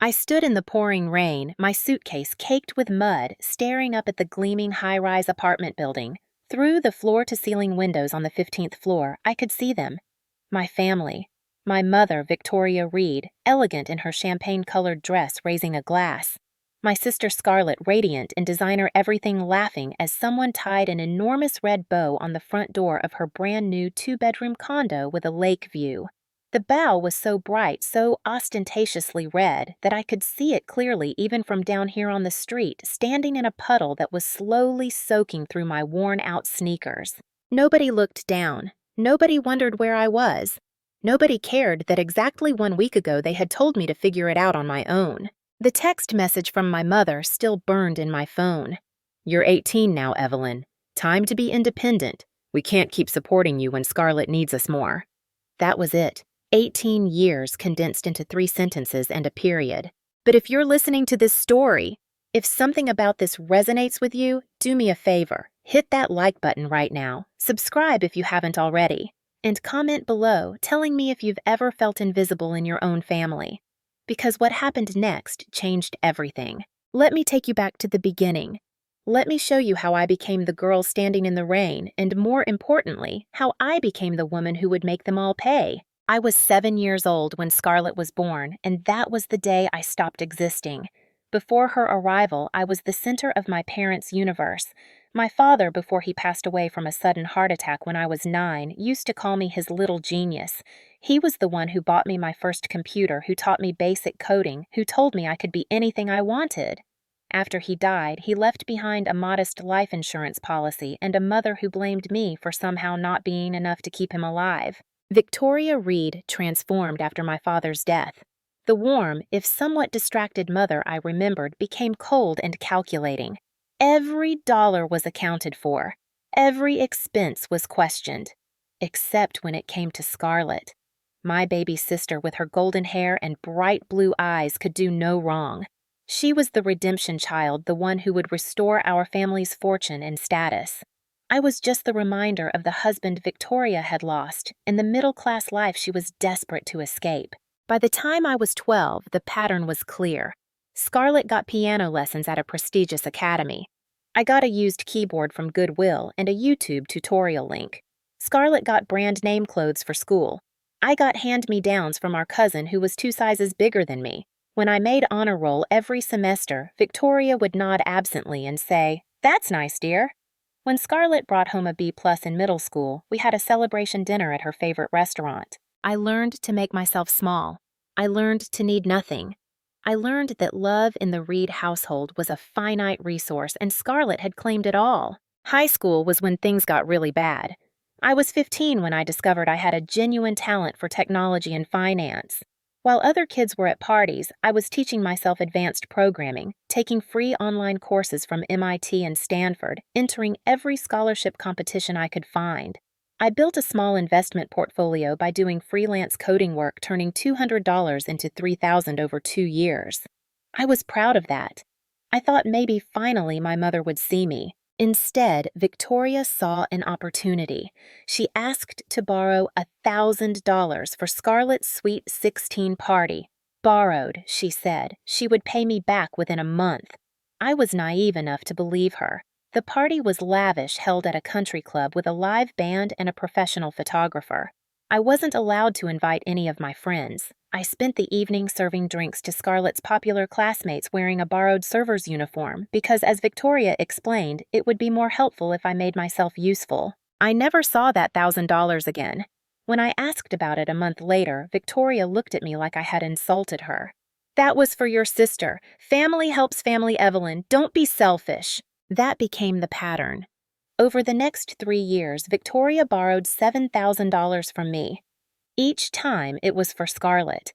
I stood in the pouring rain, my suitcase caked with mud, staring up at the gleaming high-rise apartment building. Through the floor-to-ceiling windows on the 15th floor, I could see them. My family. My mother, Victoria Reed, elegant in her champagne-colored dress, raising a glass. My sister Scarlett, radiant in designer everything, laughing as someone tied an enormous red bow on the front door of her brand-new two-bedroom condo with a lake view. The bow was so bright, so ostentatiously red, that I could see it clearly even from down here on the street, standing in a puddle that was slowly soaking through my worn-out sneakers. Nobody looked down. Nobody wondered where I was. Nobody cared that exactly 1 week ago they had told me to figure it out on my own. The text message from my mother still burned in my phone. "You're 18 now, Evelyn. Time to be independent. We can't keep supporting you when Scarlett needs us more." That was it. 18 years condensed into 3 sentences and a period. But if you're listening to this story, if something about this resonates with you, do me a favor. Hit that like button right now, subscribe if you haven't already, and comment below telling me if you've ever felt invisible in your own family. Because what happened next changed everything. Let me take you back to the beginning. Let me show you how I became the girl standing in the rain, and more importantly, how I became the woman who would make them all pay. I was 7 years old when Scarlett was born, and that was the day I stopped existing. Before her arrival, I was the center of my parents' universe. My father, before he passed away from a sudden heart attack when I was 9, used to call me his little genius. He was the one who bought me my first computer, who taught me basic coding, who told me I could be anything I wanted. After he died, he left behind a modest life insurance policy and a mother who blamed me for somehow not being enough to keep him alive. Victoria Reed transformed after my father's death. The warm, if somewhat distracted mother I remembered became cold and calculating. Every dollar was accounted for. Every expense was questioned. Except when it came to Scarlett. My baby sister with her golden hair and bright blue eyes could do no wrong. She was the redemption child, the one who would restore our family's fortune and status. I was just the reminder of the husband Victoria had lost and the middle-class life she was desperate to escape. By the time I was 12, the pattern was clear. Scarlett got piano lessons at a prestigious academy. I got a used keyboard from Goodwill and a YouTube tutorial link. Scarlett got brand-name clothes for school. I got hand-me-downs from our cousin who was 2 sizes bigger than me. When I made honor roll every semester, Victoria would nod absently and say, "That's nice, dear." When Scarlett brought home a B+ in middle school, we had a celebration dinner at her favorite restaurant. I learned to make myself small. I learned to need nothing. I learned that love in the Reed household was a finite resource, and Scarlett had claimed it all. High school was when things got really bad. I was 15 when I discovered I had a genuine talent for technology and finance. While other kids were at parties, I was teaching myself advanced programming, taking free online courses from MIT and Stanford, entering every scholarship competition I could find. I built a small investment portfolio by doing freelance coding work, turning $200 into $3,000 over 2 years. I was proud of that. I thought maybe finally my mother would see me. Instead, Victoria saw an opportunity. She asked to borrow $1,000 for Scarlett's Sweet 16 party. Borrowed, she said. She would pay me back within a month. I was naive enough to believe her. The party was lavish, held at a country club with a live band and a professional photographer. I wasn't allowed to invite any of my friends. I spent the evening serving drinks to Scarlett's popular classmates wearing a borrowed server's uniform because, as Victoria explained, it would be more helpful if I made myself useful. I never saw that $1,000 again. When I asked about it a month later, Victoria looked at me like I had insulted her. "That was for your sister. Family helps family, Evelyn. Don't be selfish." That became the pattern. Over the next 3 years, Victoria borrowed $7,000 from me. Each time, it was for Scarlett.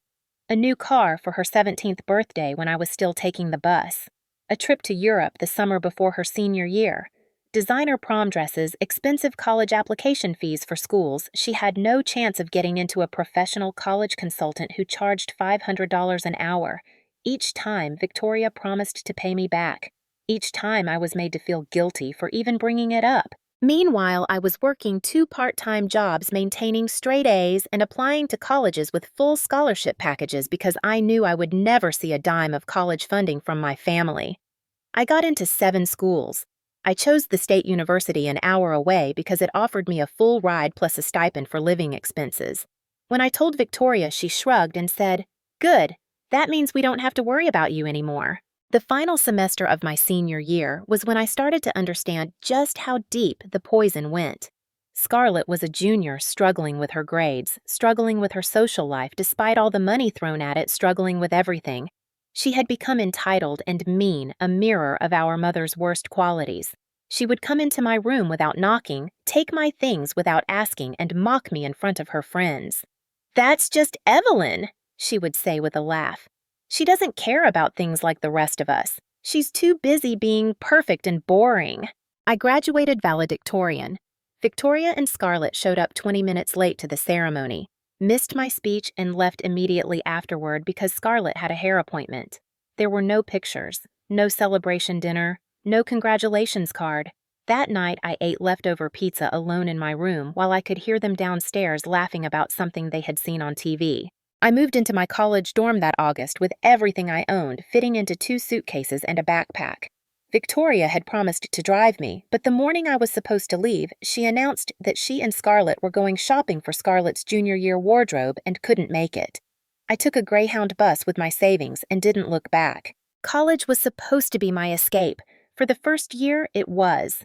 A new car for her 17th birthday when I was still taking the bus. A trip to Europe the summer before her senior year. Designer prom dresses, expensive college application fees for schools. She had no chance of getting into a professional college consultant who charged $500 an hour. Each time, Victoria promised to pay me back. Each time I was made to feel guilty for even bringing it up. Meanwhile, I was working 2 part-time jobs, maintaining straight A's and applying to colleges with full scholarship packages because I knew I would never see a dime of college funding from my family. I got into 7 schools. I chose the state university an hour away because it offered me a full ride plus a stipend for living expenses. When I told Victoria, she shrugged and said, "Good, that means we don't have to worry about you anymore." The final semester of my senior year was when I started to understand just how deep the poison went. Scarlett was a junior struggling with her grades, struggling with her social life despite all the money thrown at it, struggling with everything. She had become entitled and mean, a mirror of our mother's worst qualities. She would come into my room without knocking, take my things without asking, and mock me in front of her friends. "That's just Evelyn," she would say with a laugh. "She doesn't care about things like the rest of us. She's too busy being perfect and boring." I graduated valedictorian. Victoria and Scarlett showed up 20 minutes late to the ceremony, missed my speech, and left immediately afterward because Scarlett had a hair appointment. There were no pictures, no celebration dinner, no congratulations card. That night, I ate leftover pizza alone in my room while I could hear them downstairs laughing about something they had seen on TV. I moved into my college dorm that August with everything I owned fitting into 2 suitcases and a backpack. Victoria had promised to drive me, but the morning I was supposed to leave, she announced that she and Scarlett were going shopping for Scarlett's junior year wardrobe and couldn't make it. I took a Greyhound bus with my savings and didn't look back. College was supposed to be my escape. For the first year, it was.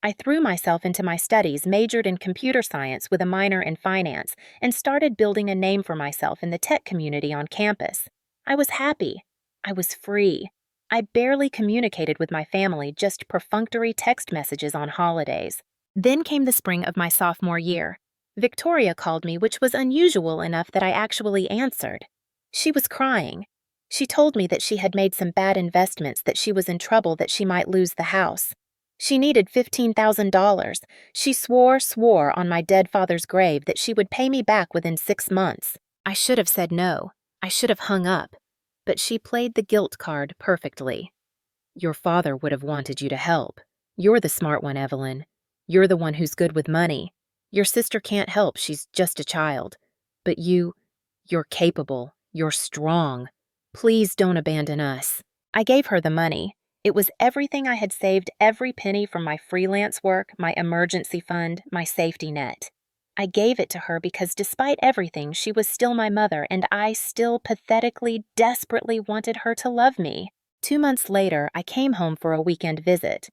I threw myself into my studies, majored in computer science with a minor in finance, and started building a name for myself in the tech community on campus. I was happy. I was free. I barely communicated with my family, just perfunctory text messages on holidays. Then came the spring of my sophomore year. Victoria called me, which was unusual enough that I actually answered. She was crying. She told me that she had made some bad investments, that she was in trouble, that she might lose the house. She needed $15,000. She swore on my dead father's grave that she would pay me back within 6 months. I should have said no. I should have hung up. But she played the guilt card perfectly. "Your father would have wanted you to help. You're the smart one, Evelyn. You're the one who's good with money. Your sister can't help, she's just a child. But you're capable. You're strong. Please don't abandon us." I gave her the money. It was everything I had saved, every penny from my freelance work, my emergency fund, my safety net. I gave it to her because despite everything, she was still my mother, and I still pathetically, desperately wanted her to love me. 2 months later, I came home for a weekend visit.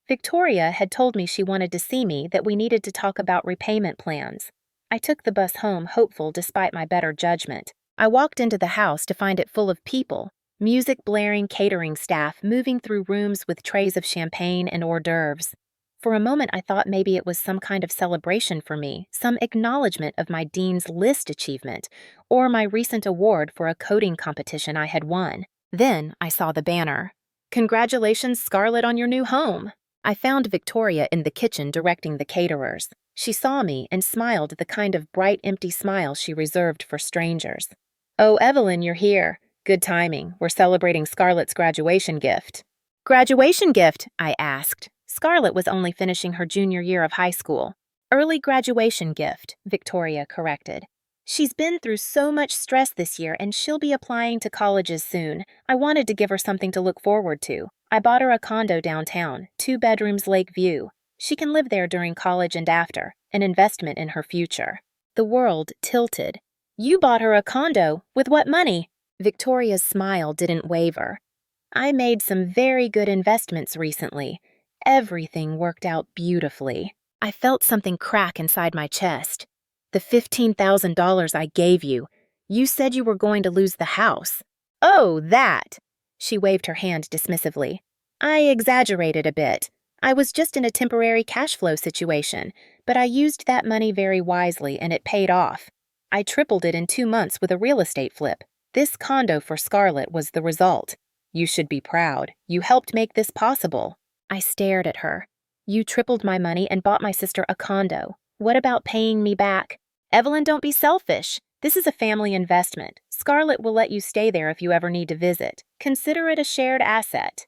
Victoria had told me she wanted to see me, that we needed to talk about repayment plans. I took the bus home, hopeful despite my better judgment. I walked into the house to find it full of people. Music blaring, catering staff moving through rooms with trays of champagne and hors d'oeuvres. For a moment, I thought maybe it was some kind of celebration for me, some acknowledgement of my Dean's List achievement, or my recent award for a coding competition I had won. Then I saw the banner. "Congratulations, Scarlett, on your new home." I found Victoria in the kitchen directing the caterers. She saw me and smiled the kind of bright, empty smile she reserved for strangers. "Oh, Evelyn, you're here. Good timing. We're celebrating Scarlett's graduation gift." "Graduation gift?" I asked. Scarlett was only finishing her junior year of high school. "Early graduation gift," Victoria corrected. "She's been through so much stress this year and she'll be applying to colleges soon. I wanted to give her something to look forward to. I bought her a condo downtown, 2 bedrooms, lake view. She can live there during college and after, an investment in her future." The world tilted. "You bought her a condo? With what money?" Victoria's smile didn't waver. "I made some very good investments recently. Everything worked out beautifully." I felt something crack inside my chest. "The $15,000 I gave you. You said you were going to lose the house." "Oh, that!" She waved her hand dismissively. "I exaggerated a bit. I was just in a temporary cash flow situation, but I used that money very wisely and it paid off. I tripled it in 2 months with a real estate flip. This condo for Scarlett was the result. You should be proud. You helped make this possible." I stared at her. "You tripled my money and bought my sister a condo. What about paying me back?" "Evelyn, don't be selfish. This is a family investment. Scarlett will let you stay there if you ever need to visit. Consider it a shared asset."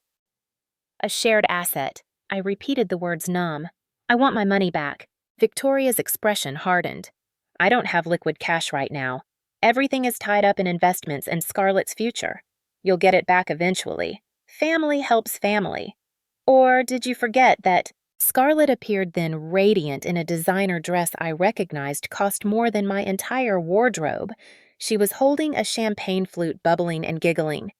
A shared asset. I repeated the words numb. I want my money back. Victoria's expression hardened. I don't have liquid cash right now. Everything is tied up in investments and Scarlett's future. You'll get it back eventually. Family helps family. Or did you forget that Scarlett appeared then radiant in a designer dress I recognized cost more than my entire wardrobe. She was holding a champagne flute, bubbling and giggling.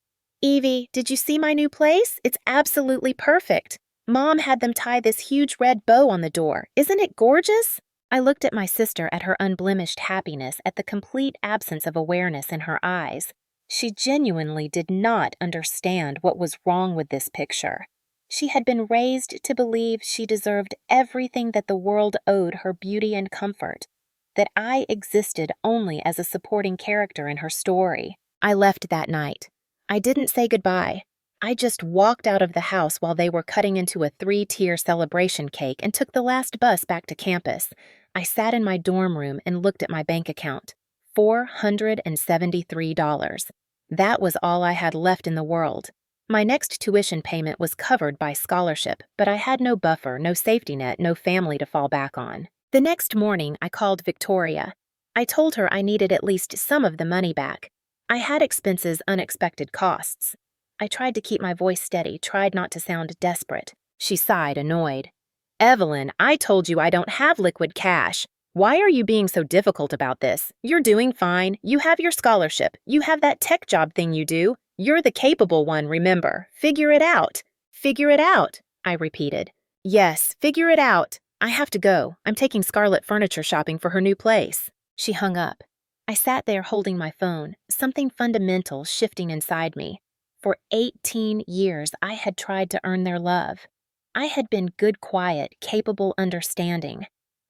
Evie, did you see my new place? It's absolutely perfect. Mom had them tie this huge red bow on the door. Isn't it gorgeous? I looked at my sister, at her unblemished happiness, at the complete absence of awareness in her eyes. She genuinely did not understand what was wrong with this picture. She had been raised to believe she deserved everything that the world owed her beauty and comfort, that I existed only as a supporting character in her story. I left that night. I didn't say goodbye. I just walked out of the house while they were cutting into a 3-tier celebration cake and took the last bus back to campus. I sat in my dorm room and looked at my bank account. $473. That was all I had left in the world. My next tuition payment was covered by scholarship, but I had no buffer, no safety net, no family to fall back on. The next morning, I called Victoria. I told her I needed at least some of the money back. I had expenses, unexpected costs. I tried to keep my voice steady, tried not to sound desperate. She sighed, annoyed. Evelyn, I told you I don't have liquid cash. Why are you being so difficult about this? You're doing fine. You have your scholarship. You have that tech job thing you do. You're the capable one, remember. Figure it out. Figure it out, I repeated. Yes, figure it out. I have to go. I'm taking Scarlett furniture shopping for her new place. She hung up. I sat there holding my phone, something fundamental shifting inside me. For 18 years, I had tried to earn their love. I had been good, quiet, capable, understanding.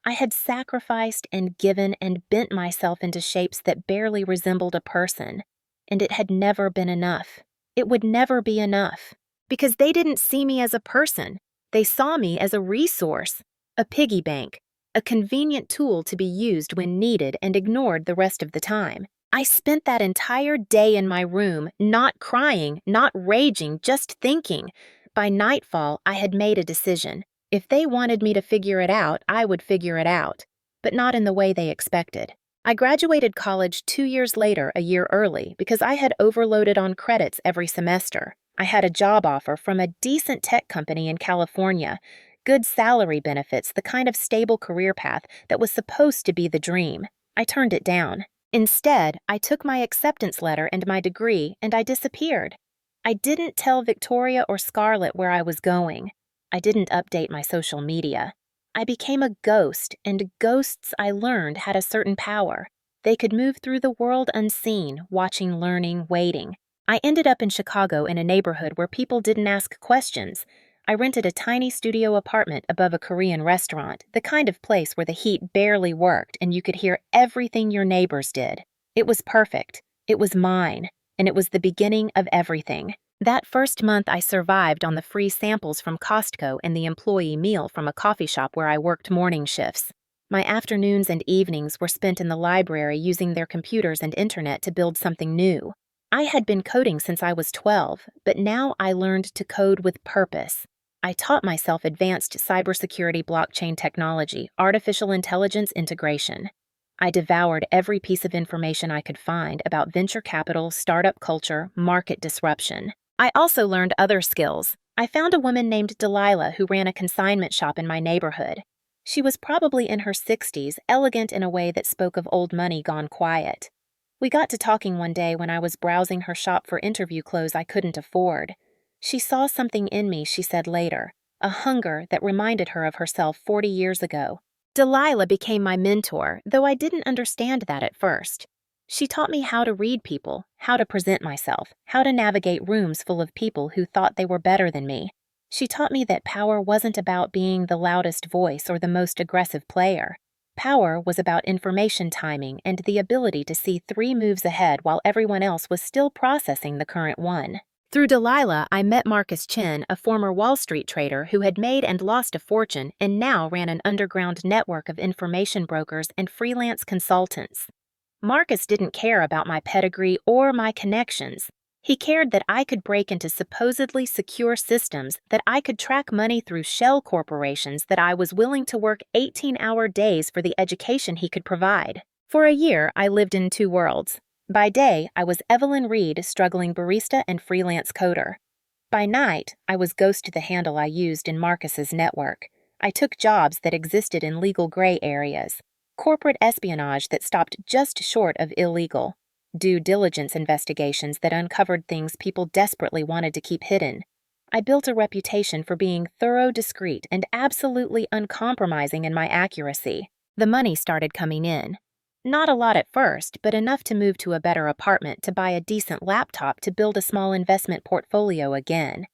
I had sacrificed and given and bent myself into shapes that barely resembled a person. And it had never been enough. It would never be enough. Because they didn't see me as a person. They saw me as a resource, a piggy bank, a convenient tool to be used when needed and ignored the rest of the time. I spent that entire day in my room, not crying, not raging, just thinking. By nightfall, I had made a decision. If they wanted me to figure it out, I would figure it out. But not in the way they expected. I graduated college 2 years later, a year early, because I had overloaded on credits every semester. I had a job offer from a decent tech company in California, good salary benefits, the kind of stable career path that was supposed to be the dream. I turned it down. Instead, I took my acceptance letter and my degree, and I disappeared. I didn't tell Victoria or Scarlett where I was going. I didn't update my social media. I became a ghost, and ghosts, I learned, had a certain power. They could move through the world unseen, watching, learning, waiting. I ended up in Chicago in a neighborhood where people didn't ask questions. I rented a tiny studio apartment above a Korean restaurant, the kind of place where the heat barely worked and you could hear everything your neighbors did. It was perfect. It was mine. And it was the beginning of everything. That first month I survived on the free samples from Costco and the employee meal from a coffee shop where I worked morning shifts. My afternoons and evenings were spent in the library using their computers and internet to build something new. I had been coding since I was 12, but now I learned to code with purpose. I taught myself advanced cybersecurity, blockchain technology, artificial intelligence integration. I devoured every piece of information I could find about venture capital, startup culture, market disruption. I also learned other skills. I found a woman named Delilah who ran a consignment shop in my neighborhood. She was probably in her 60s, elegant in a way that spoke of old money gone quiet. We got to talking one day when I was browsing her shop for interview clothes I couldn't afford. She saw something in me, she said later, a hunger that reminded her of herself 40 years ago. Delilah became my mentor, though I didn't understand that at first. She taught me how to read people, how to present myself, how to navigate rooms full of people who thought they were better than me. She taught me that power wasn't about being the loudest voice or the most aggressive player. Power was about information timing and the ability to see 3 moves ahead while everyone else was still processing the current one. Through Delilah, I met Marcus Chen, a former Wall Street trader who had made and lost a fortune and now ran an underground network of information brokers and freelance consultants. Marcus didn't care about my pedigree or my connections. He cared that I could break into supposedly secure systems, that I could track money through shell corporations, that I was willing to work 18-hour days for the education he could provide. For a year, I lived in two worlds. By day, I was Evelyn Reed, struggling barista and freelance coder. By night, I was Ghost, the handle I used in Marcus's network. I took jobs that existed in legal gray areas, corporate espionage that stopped just short of illegal, due diligence investigations that uncovered things people desperately wanted to keep hidden. I built a reputation for being thorough, discreet, and absolutely uncompromising in my accuracy. The money started coming in. Not a lot at first, but enough to move to a better apartment, to buy a decent laptop, to build a small investment portfolio again.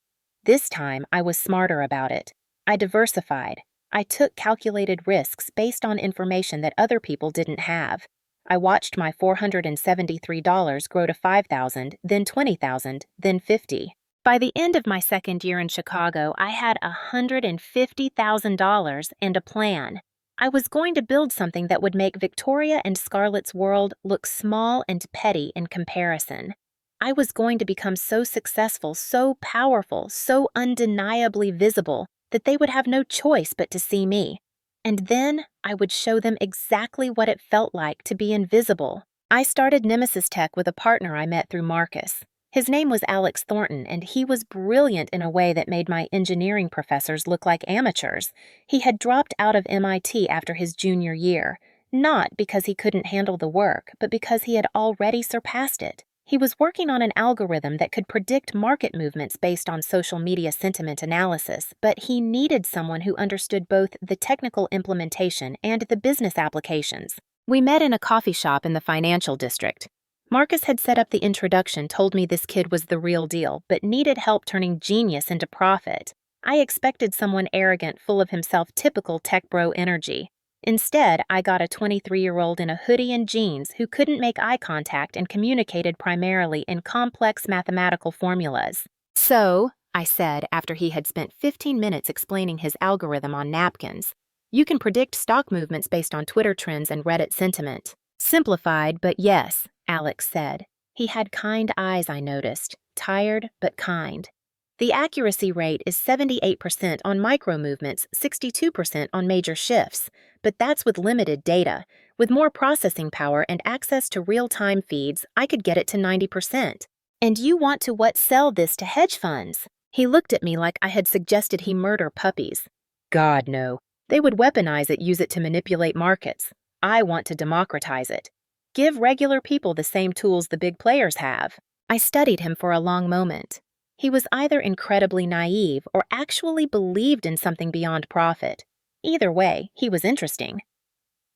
This time, I was smarter about it. I diversified. I took calculated risks based on information that other people didn't have. I watched my $473 grow to $5,000, then $20,000, then $50,000. By the end of my second year in Chicago, I had $150,000 and a plan. I was going to build something that would make Victoria and Scarlett's world look small and petty in comparison. I was going to become so successful, so powerful, so undeniably visible that they would have no choice but to see me. And then I would show them exactly what it felt like to be invisible. I started Narcissistic with a partner I met through Marcus. His name was Alex Thornton, and he was brilliant in a way that made my engineering professors look like amateurs. He had dropped out of MIT after his junior year, not because he couldn't handle the work, but because he had already surpassed it. He was working on an algorithm that could predict market movements based on social media sentiment analysis, but he needed someone who understood both the technical implementation and the business applications. We met in a coffee shop in the financial district. Marcus had set up the introduction, told me this kid was the real deal, but needed help turning genius into profit. I expected someone arrogant, full of himself, typical tech bro energy. Instead, I got a 23-year-old in a hoodie and jeans who couldn't make eye contact and communicated primarily in complex mathematical formulas. "So," I said after he had spent 15 minutes explaining his algorithm on napkins, "you can predict stock movements based on Twitter trends and Reddit sentiment." "Simplified, but yes," Alex said. He had kind eyes, I noticed, tired but kind. "The accuracy rate is 78% on micro movements, 62% on major shifts, but that's with limited data. With more processing power and access to real-time feeds, I could get it to 90%. And you want to sell this to hedge funds?" He looked at me like I had suggested he murder puppies. "God, no. They would weaponize it, use it to manipulate markets. I want to democratize it. Give regular people the same tools the big players have." I studied him for a long moment. He was either incredibly naive or actually believed in something beyond profit. Either way, he was interesting.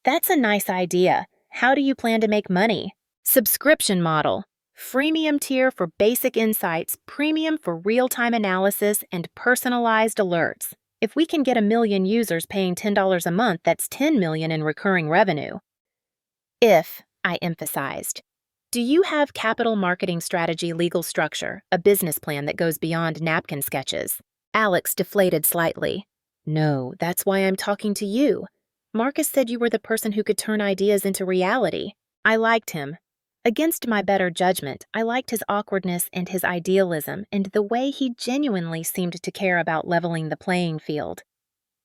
"That's a nice idea. How do you plan to make money?" "Subscription model. Freemium tier for basic insights, premium for real-time analysis, and personalized alerts. If we can get 1 million users paying $10 a month, that's $10 million in recurring revenue." "If," I emphasized. "Do you have capital marketing strategy, legal structure, a business plan that goes beyond napkin sketches?" Alex deflated slightly. "No, that's why I'm talking to you. Marcus said you were the person who could turn ideas into reality." I liked him. Against my better judgment, I liked his awkwardness and his idealism and the way he genuinely seemed to care about leveling the playing field.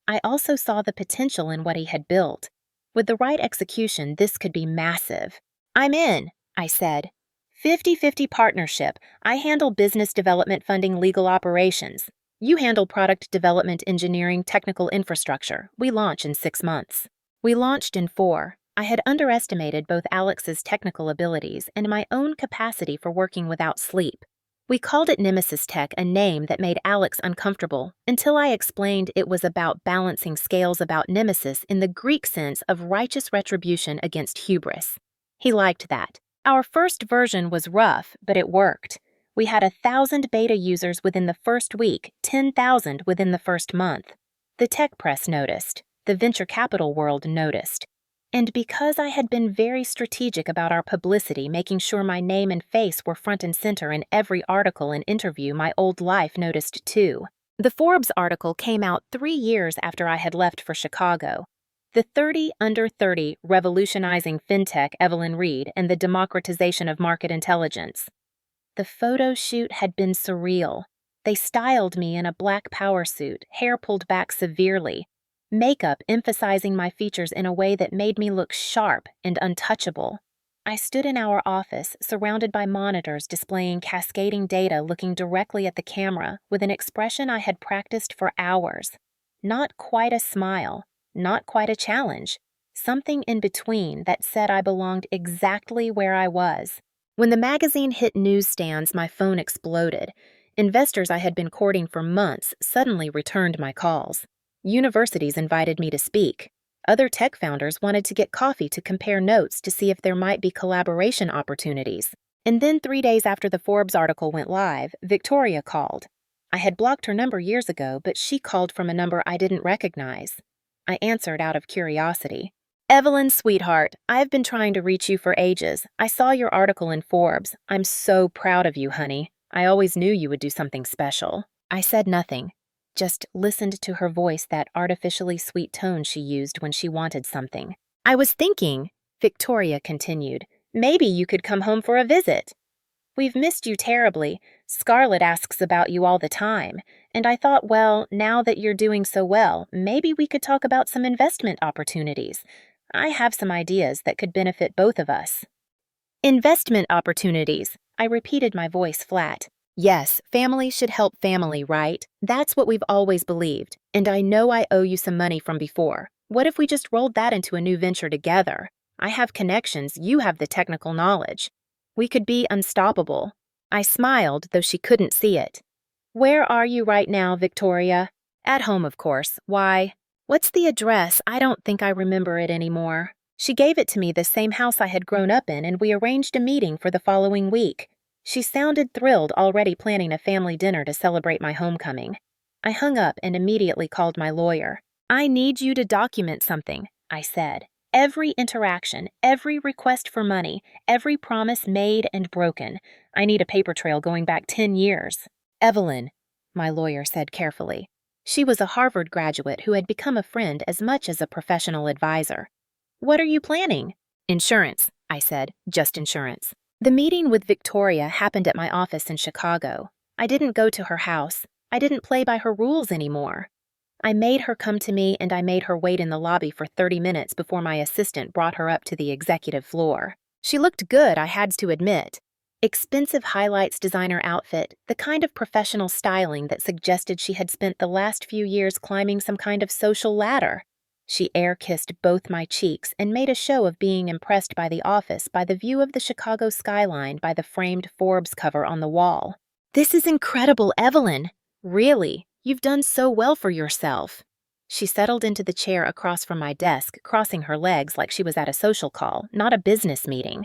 I also saw the potential in what he had built. With the right execution, this could be massive. "I'm in," I said. 50-50 partnership. I handle business development, funding, legal operations. You handle product development, engineering, technical infrastructure. We launch in 6 months. We launched in 4. I had underestimated both Alex's technical abilities and my own capacity for working without sleep. We called it Narcissistic, a name that made Alex uncomfortable, until I explained it was about balancing scales, about nemesis in the Greek sense of righteous retribution against hubris. He liked that. Our first version was rough, but it worked. We had 1,000 beta users within the first week, 10,000 within the first month. The tech press noticed. The venture capital world noticed. And because I had been very strategic about our publicity, making sure my name and face were front and center in every article and interview, my old life noticed too. The Forbes article came out 3 years after I had left for Chicago. The 30 under 30 revolutionizing fintech, Evelyn Reed, and the democratization of market intelligence. The photo shoot had been surreal. They styled me in a black power suit, hair pulled back severely, makeup emphasizing my features in a way that made me look sharp and untouchable. I stood in our office, surrounded by monitors displaying cascading data looking directly at the camera with an expression I had practiced for hours. Not quite a smile, not quite a challenge, something in between that said I belonged exactly where I was. When the magazine hit newsstands, my phone exploded. Investors I had been courting for months suddenly returned my calls. Universities invited me to speak. Other tech founders wanted to get coffee to compare notes to see if there might be collaboration opportunities. And then 3 days after the Forbes article went live, Victoria called. I had blocked her number years ago, but she called from a number I didn't recognize. I answered out of curiosity. "Evelyn, sweetheart, I've been trying to reach you for ages. I saw your article in Forbes. I'm so proud of you, honey. I always knew you would do something special." I said nothing, just listened to her voice, that artificially sweet tone she used when she wanted something. "I was thinking," Victoria continued, "maybe you could come home for a visit. We've missed you terribly. Scarlett asks about you all the time. And I thought, well, now that you're doing so well, maybe we could talk about some investment opportunities. I have some ideas that could benefit both of us." "Investment opportunities," I repeated, my voice flat. "Yes, family should help family, right? That's what we've always believed. And I know I owe you some money from before. What if we just rolled that into a new venture together? I have connections, you have the technical knowledge. We could be unstoppable." I smiled, though she couldn't see it. "Where are you right now, Victoria?" "At home, of course. Why?" "What's the address? I don't think I remember it anymore." She gave it to me, the same house I had grown up in, and we arranged a meeting for the following week. She sounded thrilled, already planning a family dinner to celebrate my homecoming. I hung up and immediately called my lawyer. "I need you to document something," I said. "Every interaction, every request for money, every promise made and broken. I need a paper trail going back 10 years. "Evelyn," my lawyer said carefully. She was a Harvard graduate who had become a friend as much as a professional advisor. "What are you planning?" "Insurance," I said, "just insurance." The meeting with Victoria happened at my office in Chicago. I didn't go to her house. I didn't play by her rules anymore. I made her come to me, and I made her wait in the lobby for 30 minutes before my assistant brought her up to the executive floor. She looked good, I had to admit. Expensive highlights designer outfit, the kind of professional styling that suggested she had spent the last few years climbing some kind of social ladder. She air-kissed both my cheeks and made a show of being impressed by the office, by the view of the Chicago skyline, by the framed Forbes cover on the wall. "This is incredible, Evelyn. Really, you've done so well for yourself." She settled into the chair across from my desk, crossing her legs like she was at a social call, not a business meeting.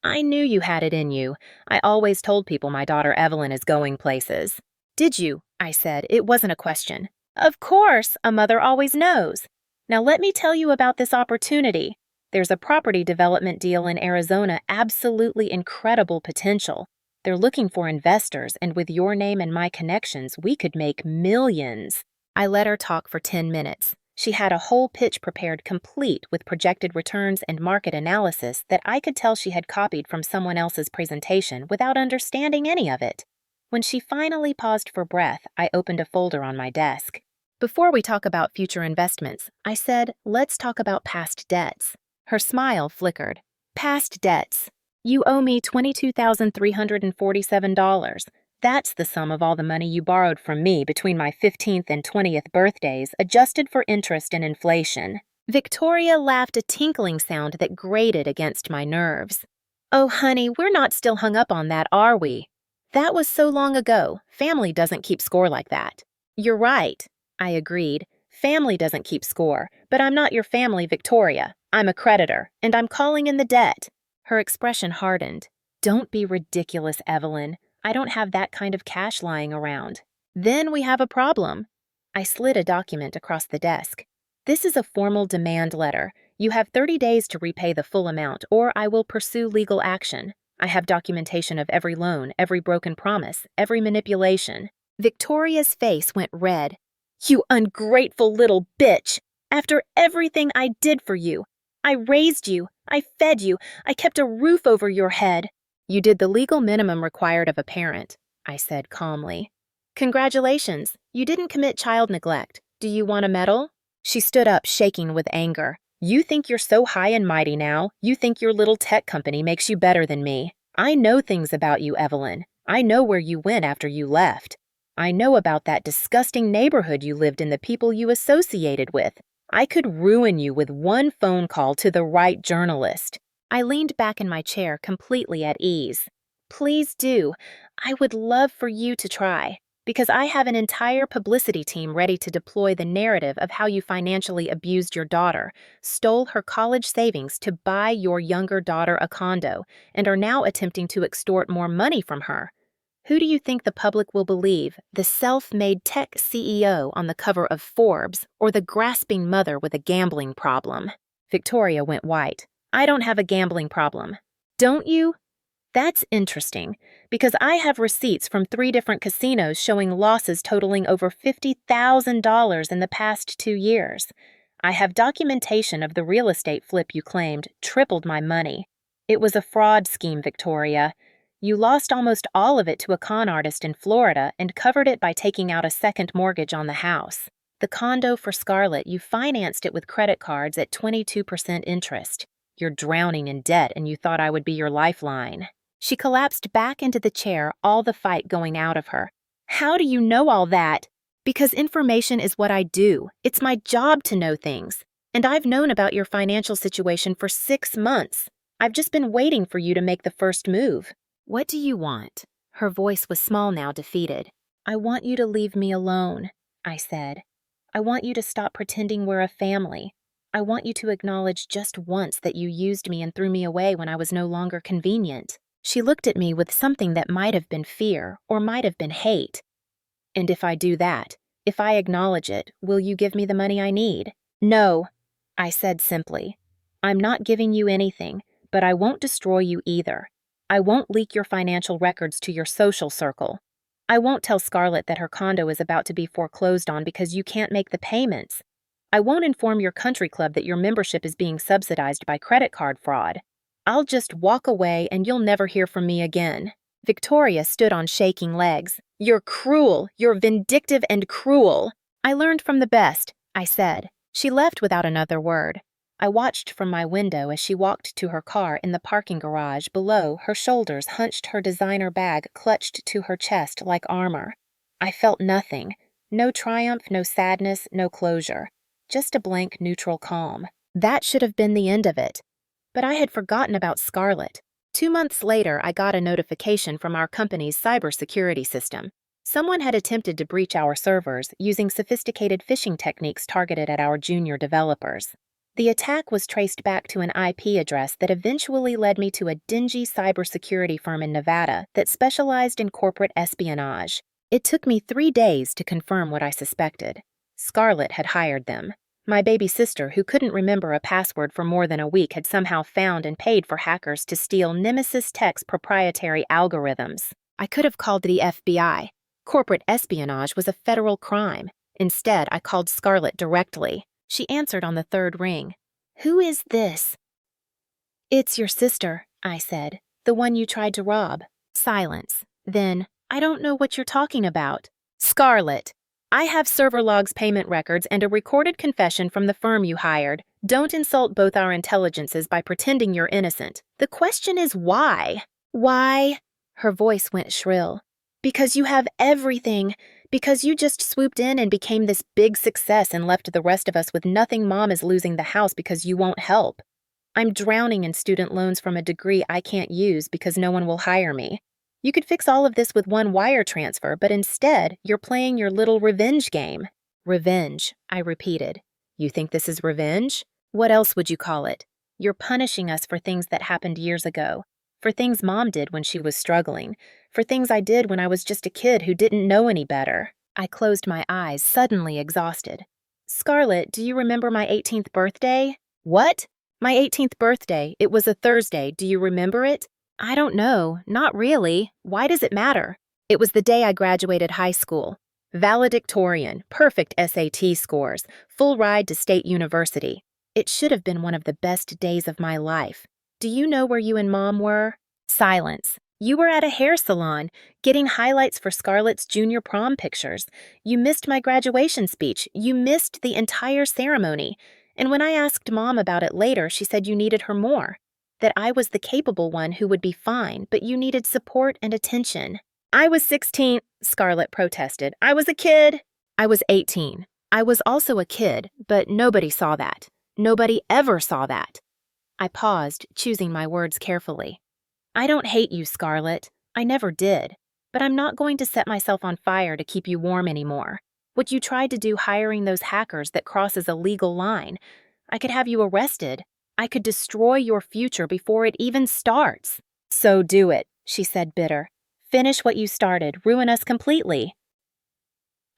"I knew you had it in you. I always told people my daughter Evelyn is going places." "Did you?" I said. It wasn't a question. "Of course, a mother always knows. Now let me tell you about this opportunity. There's a property development deal in Arizona, absolutely incredible potential. They're looking for investors, and with your name and my connections, we could make millions." I let her talk for 10 minutes. She had a whole pitch prepared, complete with projected returns and market analysis that I could tell she had copied from someone else's presentation without understanding any of it. When she finally paused for breath, I opened a folder on my desk. "Before we talk about future investments," I said, "let's talk about past debts." Her smile flickered. "Past debts. You owe me $22,347. That's the sum of all the money you borrowed from me between my 15th and 20th birthdays, adjusted for interest and inflation." Victoria laughed, a tinkling sound that grated against my nerves. "Oh, honey, we're not still hung up on that, are we? That was so long ago. Family doesn't keep score like that." "You're right," I agreed. "Family doesn't keep score, but I'm not your family, Victoria. I'm a creditor, and I'm calling in the debt." Her expression hardened. "Don't be ridiculous, Evelyn. I don't have that kind of cash lying around." "Then we have a problem." I slid a document across the desk. "This is a formal demand letter. You have 30 days to repay the full amount, or I will pursue legal action. I have documentation of every loan, every broken promise, every manipulation." Victoria's face went red. "You ungrateful little bitch! After everything I did for you, I raised you, I fed you, I kept a roof over your head. You did the legal minimum required of a parent, I said calmly. Congratulations, you didn't commit child neglect. Do you want a medal? She stood up, shaking with anger. You think you're so high and mighty now? You think your little tech company makes you better than me? I know things about you, Evelyn. I know where you went after you left. I know about that disgusting neighborhood you lived in, the people you associated with. I could ruin you with one phone call to the right journalist. I leaned back in my chair, completely at ease. Please do. I would love for you to try, because I have an entire publicity team ready to deploy the narrative of how you financially abused your daughter, stole her college savings to buy your younger daughter a condo, and are now attempting to extort more money from her. Who do you think the public will believe, the self-made tech CEO on the cover of Forbes or the grasping mother with a gambling problem? Victoria went white. I don't have a gambling problem. Don't you? That's interesting, because I have receipts from 3 different casinos showing losses totaling over $50,000 in the past 2 years. I have documentation of the real estate flip you claimed tripled my money. It was a fraud scheme, Victoria. You lost almost all of it to a con artist in Florida and covered it by taking out a second mortgage on the house. The condo for Scarlett, you financed it with credit cards at 22% interest. You're drowning in debt, and you thought I would be your lifeline. She collapsed back into the chair, all the fight going out of her. How do you know all that? Because information is what I do. It's my job to know things. And I've known about your financial situation for 6 months. I've just been waiting for you to make the first move. What do you want? Her voice was small now, defeated. I want you to leave me alone, I said. I want you to stop pretending we're a family. I want you to acknowledge just once that you used me and threw me away when I was no longer convenient. She looked at me with something that might have been fear or might have been hate. And if I do that, if I acknowledge it, will you give me the money I need? No, I said simply. I'm not giving you anything, but I won't destroy you either. I won't leak your financial records to your social circle. I won't tell Scarlett that her condo is about to be foreclosed on because you can't make the payments. I won't inform your country club that your membership is being subsidized by credit card fraud. I'll just walk away and you'll never hear from me again. Victoria stood on shaking legs. You're cruel. You're vindictive and cruel. I learned from the best, I said. She left without another word. I watched from my window as she walked to her car in the parking garage below, her shoulders hunched, her designer bag clutched to her chest like armor. I felt nothing. No triumph, no sadness, no closure. Just a blank, neutral calm. That should have been the end of it. But I had forgotten about Scarlett. 2 months later, I got a notification from our company's cybersecurity system. Someone had attempted to breach our servers using sophisticated phishing techniques targeted at our junior developers. The attack was traced back to an IP address that eventually led me to a dingy cybersecurity firm in Nevada that specialized in corporate espionage. It took me 3 days to confirm what I suspected. Scarlett had hired them. My baby sister, who couldn't remember a password for more than a week, had somehow found and paid for hackers to steal Nemesis Tech's proprietary algorithms. I could have called the FBI. Corporate espionage was a federal crime. Instead, I called Scarlett directly. She answered on the 3rd ring. Who is this? It's your sister, I said. The one you tried to rob. Silence. Then, I don't know what you're talking about. Scarlett. I have server logs, payment records, and a recorded confession from the firm you hired. Don't insult both our intelligences by pretending you're innocent. The question is why? Why? Her voice went shrill. Because you have everything. Because you just swooped in and became this big success and left the rest of us with nothing. Mom is losing the house because you won't help. I'm drowning in student loans from a degree I can't use because no one will hire me. You could fix all of this with one wire transfer, but instead, you're playing your little revenge game. Revenge, I repeated. You think this is revenge? What else would you call it? You're punishing us for things that happened years ago, for things Mom did when she was struggling, for things I did when I was just a kid who didn't know any better. I closed my eyes, suddenly exhausted. Scarlett, do you remember my 18th birthday? What? My 18th birthday. It was a Thursday. Do you remember it? I don't know. Not really. Why does it matter? It was the day I graduated high school. Valedictorian, perfect SAT scores, full ride to State University. It should have been one of the best days of my life. Do you know where you and Mom were? Silence. You were at a hair salon, getting highlights for Scarlett's junior prom pictures. You missed my graduation speech. You missed the entire ceremony. And when I asked Mom about it later, she said you needed her more. That I was the capable one who would be fine, but you needed support and attention. I was 16, Scarlett protested. I was a kid. I was 18. I was also a kid, but nobody saw that. Nobody ever saw that. I paused, choosing my words carefully. I don't hate you, Scarlett. I never did. But I'm not going to set myself on fire to keep you warm anymore. What you tried to do hiring those hackers that crosses a legal line. I could have you arrested. I could destroy your future before it even starts. So do it, she said bitter. Finish what you started. Ruin us completely.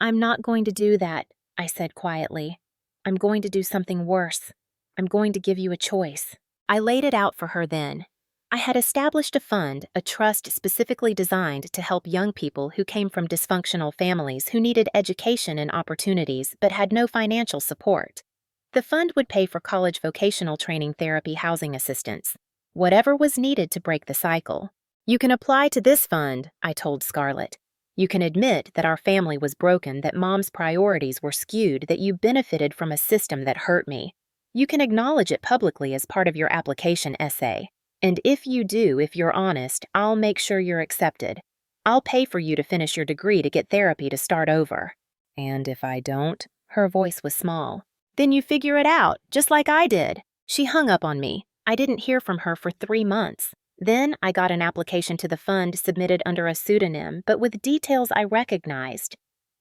I'm not going to do that, I said quietly. I'm going to do something worse. I'm going to give you a choice. I laid it out for her then. I had established a fund, a trust specifically designed to help young people who came from dysfunctional families who needed education and opportunities but had no financial support. The fund would pay for college vocational training therapy housing assistance, whatever was needed to break the cycle. You can apply to this fund, I told Scarlett. You can admit that our family was broken, that Mom's priorities were skewed, that you benefited from a system that hurt me. You can acknowledge it publicly as part of your application essay. And if you do, if you're honest, I'll make sure you're accepted. I'll pay for you to finish your degree to get therapy to start over. And if I don't? Her voice was small. Then you figure it out, just like I did. She hung up on me. I didn't hear from her for 3 months. Then I got an application to the fund submitted under a pseudonym, but with details I recognized.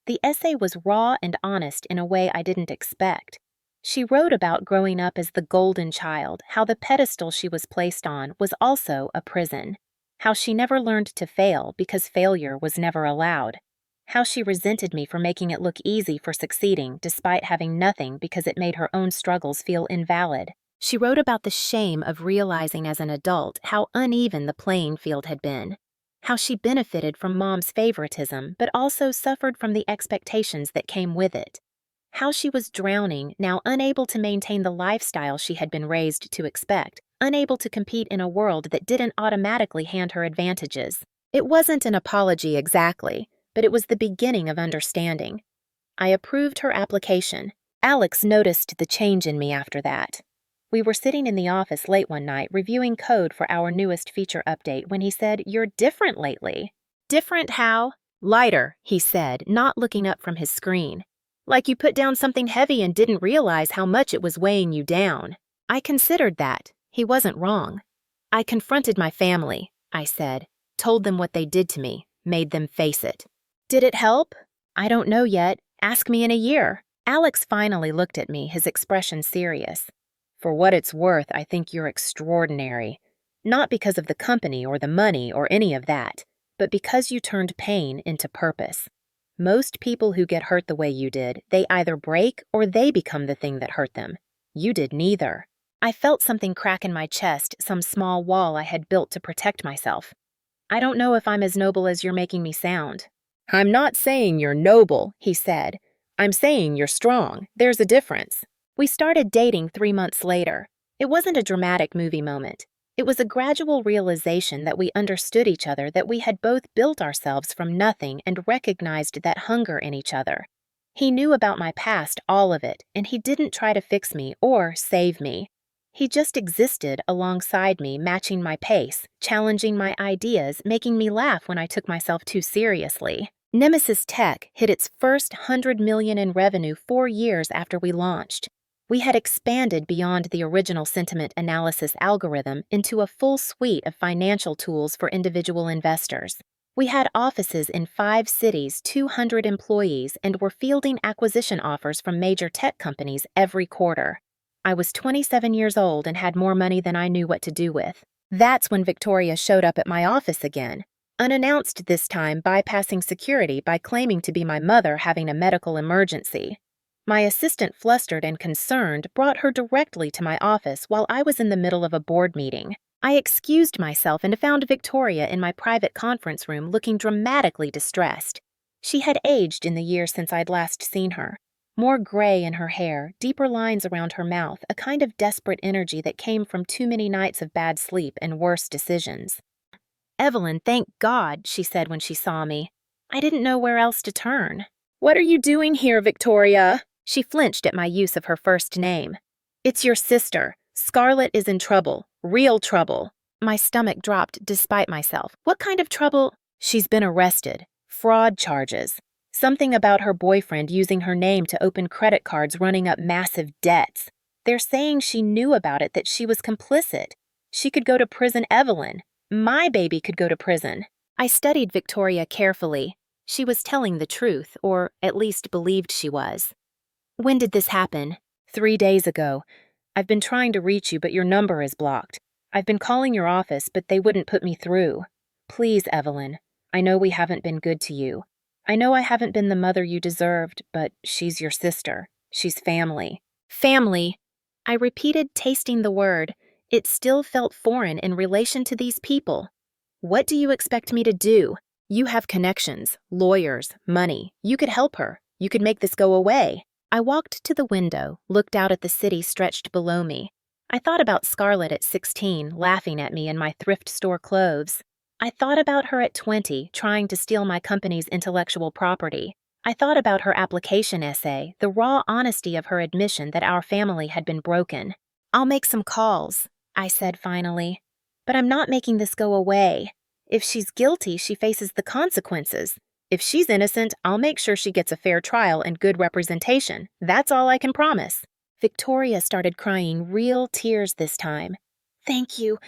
The essay was raw and honest in a way I didn't expect. She wrote about growing up as the golden child, how the pedestal she was placed on was also a prison, how she never learned to fail because failure was never allowed, how she resented me for making it look easy for succeeding despite having nothing because it made her own struggles feel invalid. She wrote about the shame of realizing as an adult how uneven the playing field had been, how she benefited from Mom's favoritism but also suffered from the expectations that came with it. How she was drowning, now unable to maintain the lifestyle she had been raised to expect, unable to compete in a world that didn't automatically hand her advantages. It wasn't an apology exactly, but it was the beginning of understanding. I approved her application. Alex noticed the change in me after that. We were sitting in the office late one night reviewing code for our newest feature update when he said, "You're different lately." "Different how?" "Lighter," he said, not looking up from his screen. "Like you put down something heavy and didn't realize how much it was weighing you down." I considered that. He wasn't wrong. "I confronted my family," I said, told them what they did to me, made them face it. "Did it help?" "I don't know yet. Ask me in a year." Alex finally looked at me, his expression serious. "For what it's worth, I think you're extraordinary. Not because of the company or the money or any of that, but because you turned pain into purpose. Most people who get hurt the way you did, they either break or they become the thing that hurt them. You did neither." I felt something crack in my chest, some small wall I had built to protect myself. "I don't know if I'm as noble as you're making me sound." "I'm not saying you're noble," he said. "I'm saying you're strong. There's a difference." We started dating 3 months later. It wasn't a dramatic movie moment. It was a gradual realization that we understood each other, that we had both built ourselves from nothing and recognized that hunger in each other. He knew about my past, all of it, and he didn't try to fix me or save me. He just existed alongside me, matching my pace, challenging my ideas, making me laugh when I took myself too seriously. Nemesis Tech hit its first $100 million in revenue 4 years after we launched. We had expanded beyond the original sentiment analysis algorithm into a full suite of financial tools for individual investors. We had offices in 5 cities, 200 employees, and were fielding acquisition offers from major tech companies every quarter. I was 27 years old and had more money than I knew what to do with. That's when Victoria showed up at my office again, unannounced this time, bypassing security by claiming to be my mother having a medical emergency. My assistant, flustered and concerned, brought her directly to my office while I was in the middle of a board meeting. I excused myself and found Victoria in my private conference room looking dramatically distressed. She had aged in the years since I'd last seen her. More gray in her hair, deeper lines around her mouth, a kind of desperate energy that came from too many nights of bad sleep and worse decisions. "Evelyn, thank God," she said when she saw me. I didn't know where else to turn. "What are you doing here, Victoria?" She flinched at my use of her first name. "It's your sister. Scarlett is in trouble. Real trouble." My stomach dropped despite myself. "What kind of trouble?" "She's been arrested. Fraud charges. Something about her boyfriend using her name to open credit cards running up massive debts. They're saying she knew about it, that she was complicit. She could go to prison, Evelyn. My baby could go to prison." I studied Victoria carefully. She was telling the truth, or at least believed she was. "When did this happen?" 3 days ago. I've been trying to reach you, but your number is blocked. I've been calling your office, but they wouldn't put me through. Please, Evelyn. I know we haven't been good to you. I know I haven't been the mother you deserved, but she's your sister. She's family." Family. I repeated, tasting the word. It still felt foreign in relation to these people. "What do you expect me to do? You have connections, lawyers, money. You could help her. You could make this go away." I walked to the window, looked out at the city stretched below me. I thought about Scarlett at 16, laughing at me in my thrift store clothes. I thought about her at 20, trying to steal my company's intellectual property. I thought about her application essay, the raw honesty of her admission that our family had been broken. "I'll make some calls," I said finally. "But I'm not making this go away. If she's guilty, she faces the consequences. If she's innocent, I'll make sure she gets a fair trial and good representation. That's all I can promise." Victoria started crying real tears this time. Thank you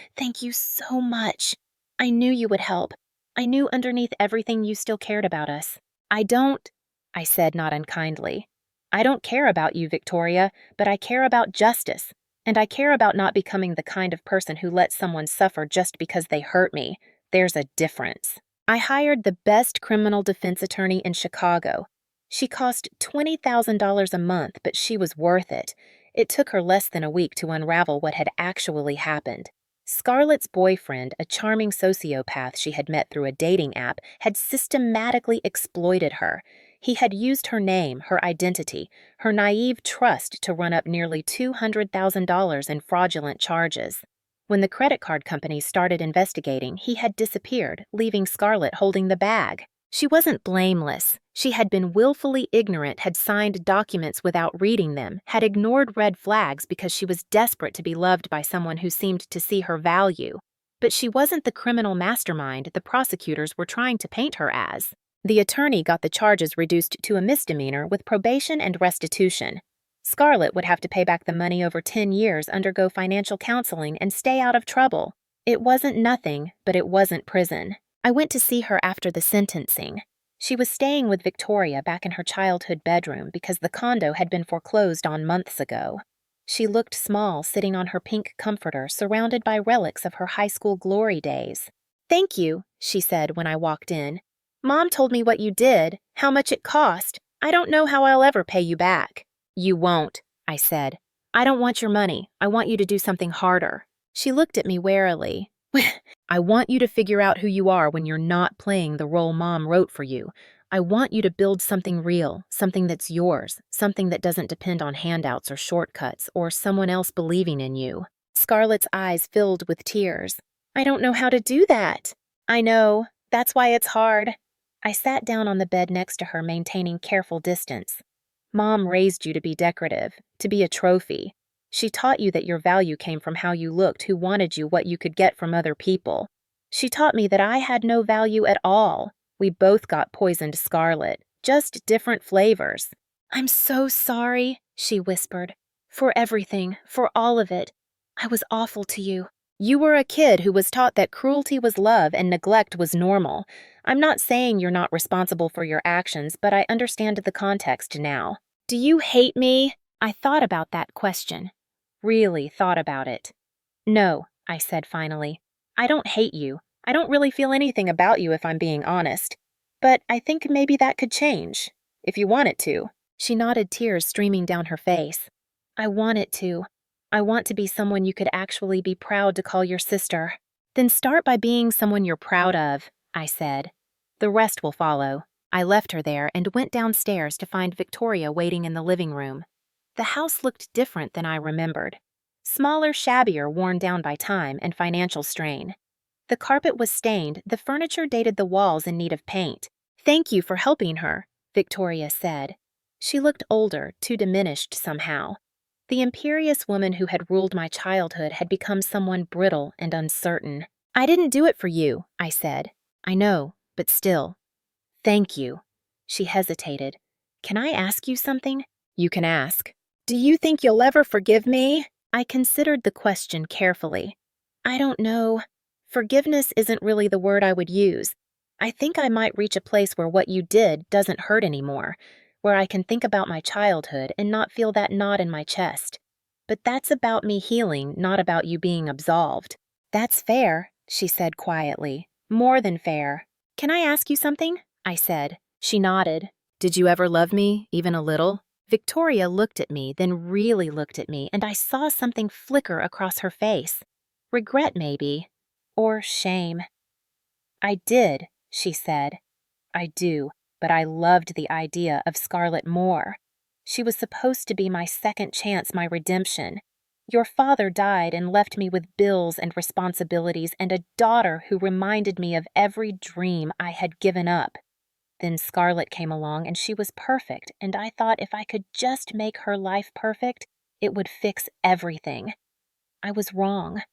so much. I knew you would help. I knew underneath everything you still cared about us." I said not unkindly. "I don't care about you, Victoria, but I care about justice. And I care about not becoming the kind of person who lets someone suffer just because they hurt me. There's a difference." I hired the best criminal defense attorney in Chicago. She cost $20,000 a month, but she was worth it. It took her less than a week to unravel what had actually happened. Scarlett's boyfriend, a charming sociopath she had met through a dating app, had systematically exploited her. He had used her name, her identity, her naive trust to run up nearly $200,000 in fraudulent charges. When the credit card companies started investigating, he had disappeared, leaving Scarlett holding the bag. She wasn't blameless. She had been willfully ignorant, had signed documents without reading them, had ignored red flags because she was desperate to be loved by someone who seemed to see her value. But she wasn't the criminal mastermind the prosecutors were trying to paint her as. The attorney got the charges reduced to a misdemeanor with probation and restitution. Scarlett would have to pay back the money over 10 years, undergo financial counseling, and stay out of trouble. It wasn't nothing, but it wasn't prison. I went to see her after the sentencing. She was staying with Victoria back in her childhood bedroom because the condo had been foreclosed on months ago. She looked small, sitting on her pink comforter, surrounded by relics of her high school glory days. "Thank you," she said when I walked in. "Mom told me what you did, how much it cost. I don't know how I'll ever pay you back." "You won't," I said. "I don't want your money. I want you to do something harder." She looked at me warily. "I want you to figure out who you are when you're not playing the role Mom wrote for you. I want you to build something real, something that's yours, something that doesn't depend on handouts or shortcuts or someone else believing in you." Scarlett's eyes filled with tears. "I don't know how to do that." "I know. That's why it's hard." I sat down on the bed next to her, maintaining careful distance. "Mom raised you to be decorative, to be a trophy. She taught you that your value came from how you looked, who wanted you, what you could get from other people. She taught me that I had no value at all. We both got poisoned scarlet, just different flavors." "I'm so sorry," she whispered. "For everything, for all of it. I was awful to you." "You were a kid who was taught that cruelty was love and neglect was normal. I'm not saying you're not responsible for your actions, but I understand the context now." "Do you hate me?" I thought about that question. Really thought about it. "No," I said finally. "I don't hate you. I don't really feel anything about you if I'm being honest. But I think maybe that could change. If you want it to." She nodded, tears streaming down her face. "I want it to. I want to be someone you could actually be proud to call your sister." "Then start by being someone you're proud of," I said. "The rest will follow." I left her there and went downstairs to find Victoria waiting in the living room. The house looked different than I remembered. Smaller, shabbier, worn down by time and financial strain. The carpet was stained, the furniture dated the walls in need of paint. "Thank you for helping her," Victoria said. She looked older, too diminished somehow. The imperious woman who had ruled my childhood had become someone brittle and uncertain. "I didn't do it for you," I said. "I know, but still." "Thank you." She hesitated. "Can I ask you something?" "You can ask." "Do you think you'll ever forgive me?" I considered the question carefully. "I don't know. Forgiveness isn't really the word I would use. I think I might reach a place where what you did doesn't hurt anymore, where I can think about my childhood and not feel that knot in my chest. But that's about me healing, not about you being absolved." "That's fair," she said quietly. "More than fair." "Can I ask you something?" I said. She nodded. "Did you ever love me, even a little?" Victoria looked at me, then really looked at me, and I saw something flicker across her face. Regret, maybe. Or shame. "I did," she said. "I do, but I loved the idea of Scarlett more. She was supposed to be my second chance, my redemption. Your father died and left me with bills and responsibilities and a daughter who reminded me of every dream I had given up. Then Scarlett came along and she was perfect, and I thought if I could just make her life perfect, it would fix everything. I was wrong.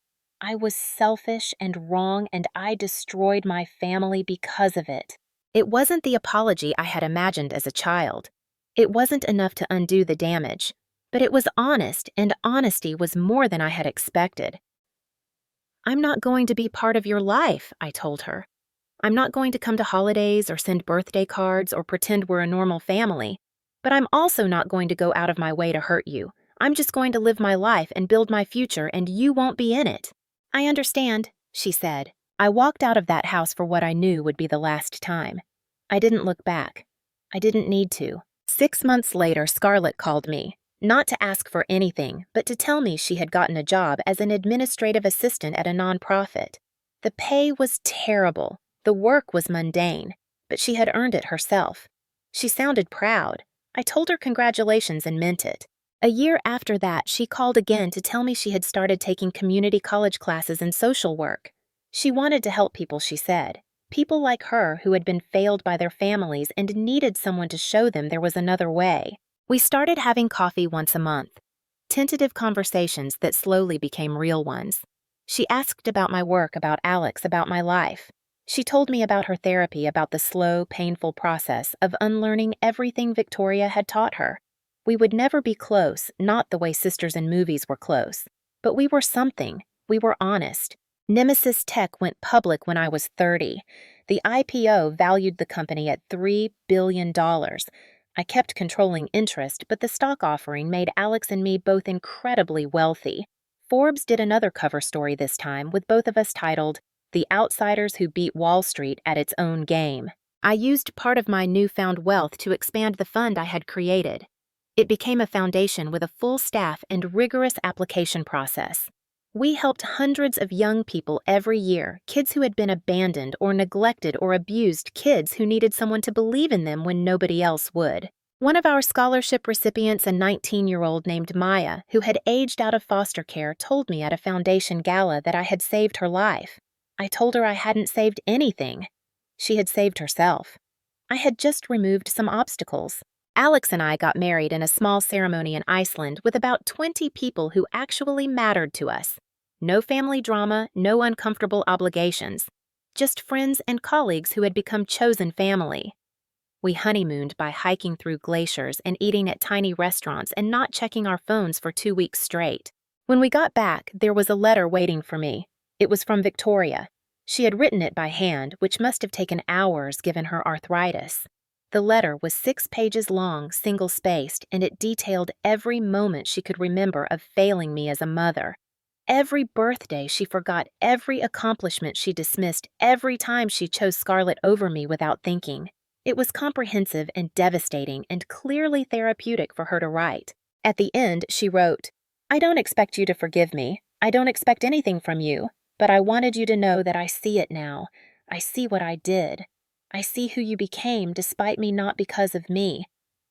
I was selfish and wrong, and I destroyed my family because of it. It wasn't the apology I had imagined as a child. It wasn't enough to undo the damage, but it was honest, and honesty was more than I had expected. "I'm not going to be part of your life," I told her. "I'm not going to come to holidays or send birthday cards or pretend we're a normal family. But I'm also not going to go out of my way to hurt you. I'm just going to live my life and build my future, and you won't be in it." "I understand," she said. I walked out of that house for what I knew would be the last time. I didn't look back. I didn't need to. 6 months later, Scarlett called me, not to ask for anything, but to tell me she had gotten a job as an administrative assistant at a nonprofit. The pay was terrible. The work was mundane, but she had earned it herself. She sounded proud. I told her congratulations and meant it. A year after that, she called again to tell me she had started taking community college classes in social work. She wanted to help people, she said. People like her who had been failed by their families and needed someone to show them there was another way. We started having coffee once a month. Tentative conversations that slowly became real ones. She asked about my work, about Alex, about my life. She told me about her therapy, about the slow, painful process of unlearning everything Victoria had taught her. We would never be close, not the way sisters in movies were close. But we were something. We were honest. Nemesis Tech went public when I was 30. The IPO valued the company at $3 billion. I kept controlling interest, but the stock offering made Alex and me both incredibly wealthy. Forbes did another cover story this time, with both of us titled, "The Outsiders Who Beat Wall Street at Its Own Game." I used part of my newfound wealth to expand the fund I had created. It became a foundation with a full staff and rigorous application process. We helped hundreds of young people every year, kids who had been abandoned or neglected or abused, kids who needed someone to believe in them when nobody else would. One of our scholarship recipients, a 19-year-old named Maya, who had aged out of foster care, told me at a foundation gala that I had saved her life. I told her I hadn't saved anything. She had saved herself. I had just removed some obstacles. Alex and I got married in a small ceremony in Iceland with about 20 people who actually mattered to us. No family drama, no uncomfortable obligations. Just friends and colleagues who had become chosen family. We honeymooned by hiking through glaciers and eating at tiny restaurants and not checking our phones for 2 weeks straight. When we got back, there was a letter waiting for me. It was from Victoria. She had written it by hand, which must have taken hours given her arthritis. The letter was 6 pages long, single-spaced, and it detailed every moment she could remember of failing me as a mother. Every birthday she forgot, every accomplishment she dismissed, every time she chose Scarlett over me without thinking. It was comprehensive and devastating and clearly therapeutic for her to write. At the end, she wrote, "I don't expect you to forgive me. I don't expect anything from you. But I wanted you to know that I see it now. I see what I did. I see who you became despite me not because of me.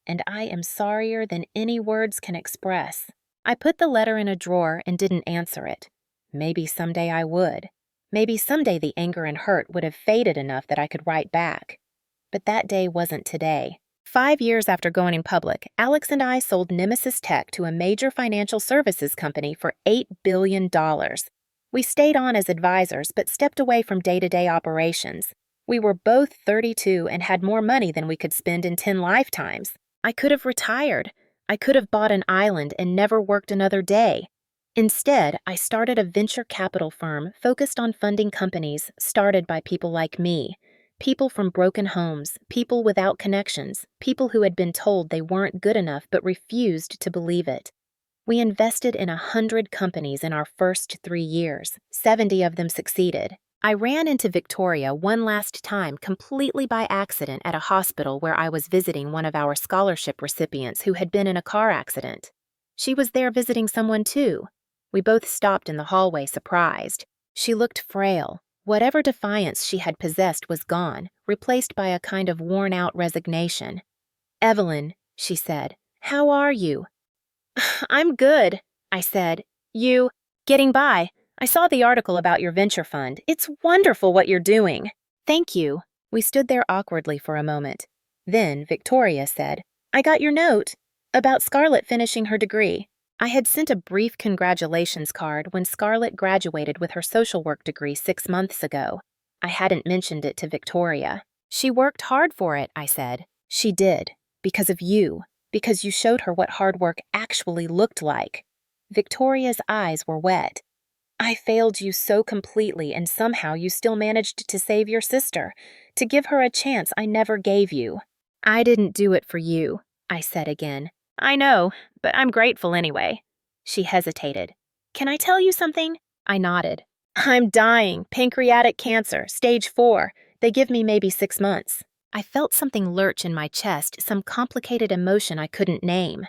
And I am sorrier than any words can express." I put the letter in a drawer and didn't answer it. Maybe someday I would. Maybe someday the anger and hurt would have faded enough that I could write back. But that day wasn't today. 5 years after going public, Alex and I sold Nemesis Tech to a major financial services company for $8 billion. We stayed on as advisors but stepped away from day-to-day operations. We were both 32 and had more money than we could spend in 10 lifetimes. I could have retired. I could have bought an island and never worked another day. Instead, I started a venture capital firm focused on funding companies started by people like me. People from broken homes, people without connections, people who had been told they weren't good enough but refused to believe it. We invested in 100 companies in our first 3 years. 70 of them succeeded. I ran into Victoria one last time completely by accident at a hospital where I was visiting one of our scholarship recipients who had been in a car accident. She was there visiting someone too. We both stopped in the hallway surprised. She looked frail. Whatever defiance she had possessed was gone, replaced by a kind of worn-out resignation. "Evelyn," she said, "how are you?" "I'm good," I said. "You?" "Getting by. I saw the article about your venture fund. It's wonderful what you're doing." "Thank you." We stood there awkwardly for a moment. Then Victoria said, "I got your note about Scarlett finishing her degree." I had sent a brief congratulations card when Scarlett graduated with her social work degree 6 months ago. I hadn't mentioned it to Victoria. "She worked hard for it," I said. "She did. Because of you. Because you showed her what hard work actually looked like." Victoria's eyes were wet. "I failed you so completely, and somehow you still managed to save your sister, to give her a chance I never gave you." "I didn't do it for you," I said again. "I know, but I'm grateful anyway." She hesitated. "Can I tell you something?" I nodded. "I'm dying. Pancreatic cancer, stage 4. They give me maybe 6 months." I felt something lurch in my chest, some complicated emotion I couldn't name.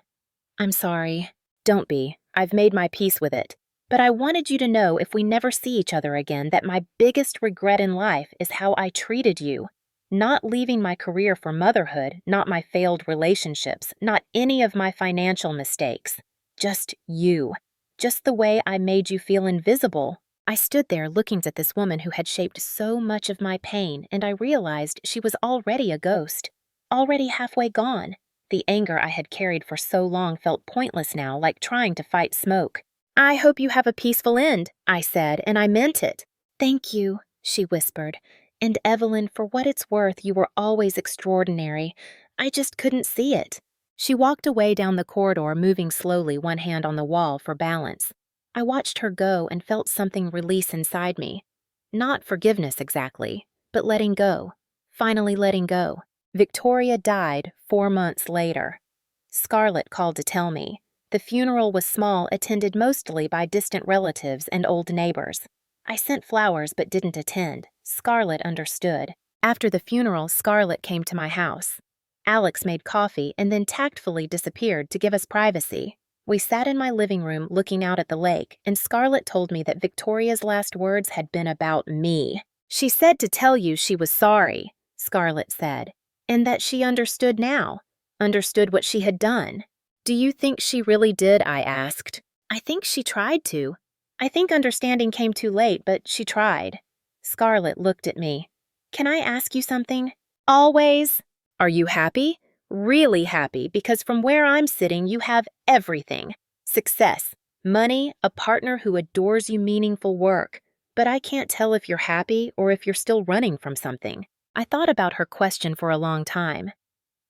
"I'm sorry." "Don't be. I've made my peace with it. But I wanted you to know if we never see each other again that my biggest regret in life is how I treated you. Not leaving my career for motherhood, not my failed relationships, not any of my financial mistakes. Just you. Just the way I made you feel invisible." I stood there looking at this woman who had shaped so much of my pain, and I realized she was already a ghost. Already halfway gone. The anger I had carried for so long felt pointless now, like trying to fight smoke. "I hope you have a peaceful end," I said, and I meant it. "Thank you," she whispered. "And Evelyn, for what it's worth, you were always extraordinary. I just couldn't see it." She walked away down the corridor, moving slowly, one hand on the wall for balance. I watched her go and felt something release inside me. Not forgiveness exactly, but letting go. Finally letting go. Victoria died 4 months later. Scarlett called to tell me. The funeral was small, attended mostly by distant relatives and old neighbors. I sent flowers but didn't attend. Scarlett understood. After the funeral, Scarlett came to my house. Alex made coffee and then tactfully disappeared to give us privacy. We sat in my living room looking out at the lake, and Scarlett told me that Victoria's last words had been about me. "She said to tell you she was sorry," Scarlett said, "and that she understood now, understood what she had done." "Do you think she really did?" I asked. "I think she tried to. I think understanding came too late, but she tried." Scarlett looked at me. "Can I ask you something?" "Always." "Are you happy?" "Really happy, because from where I'm sitting, you have everything. Success, money, a partner who adores you, meaningful work. But I can't tell if you're happy or if you're still running from something." I thought about her question for a long time.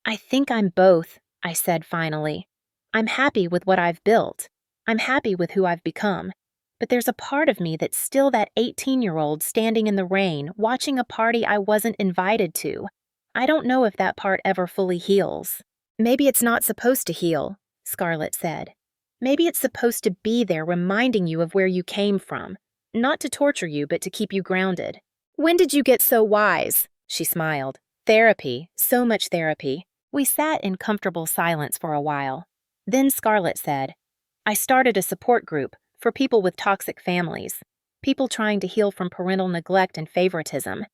"I think I'm both," I said finally. "I'm happy with what I've built. I'm happy with who I've become. But there's a part of me that's still that 18-year-old standing in the rain, watching a party I wasn't invited to. I don't know if that part ever fully heals." "Maybe it's not supposed to heal," Scarlett said. "Maybe it's supposed to be there reminding you of where you came from. Not to torture you, but to keep you grounded." "When did you get so wise?" She smiled. "Therapy, so much therapy." We sat in comfortable silence for a while. Then Scarlett said, "I started a support group for people with toxic families, people trying to heal from parental neglect and favoritism.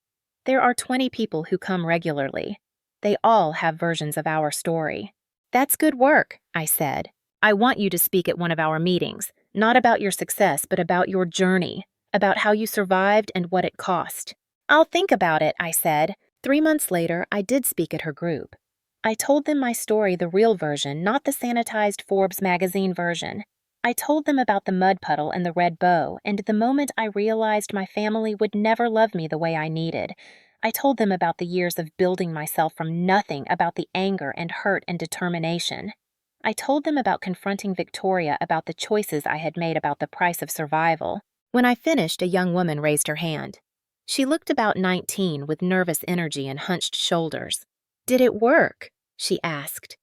There are 20 people who come regularly. They all have versions of our story." "That's good work," I said. "I want you to speak at one of our meetings, not about your success, but about your journey, about how you survived and what it cost." "I'll think about it," I said. 3 months later, I did speak at her group. I told them my story, the real version, not the sanitized Forbes magazine version. I told them about the mud puddle and the red bow, and the moment I realized my family would never love me the way I needed. I told them about the years of building myself from nothing, about the anger and hurt and determination. I told them about confronting Victoria about the choices I had made about the price of survival. When I finished, a young woman raised her hand. She looked about 19 with nervous energy and hunched shoulders. "Did it work?" she asked.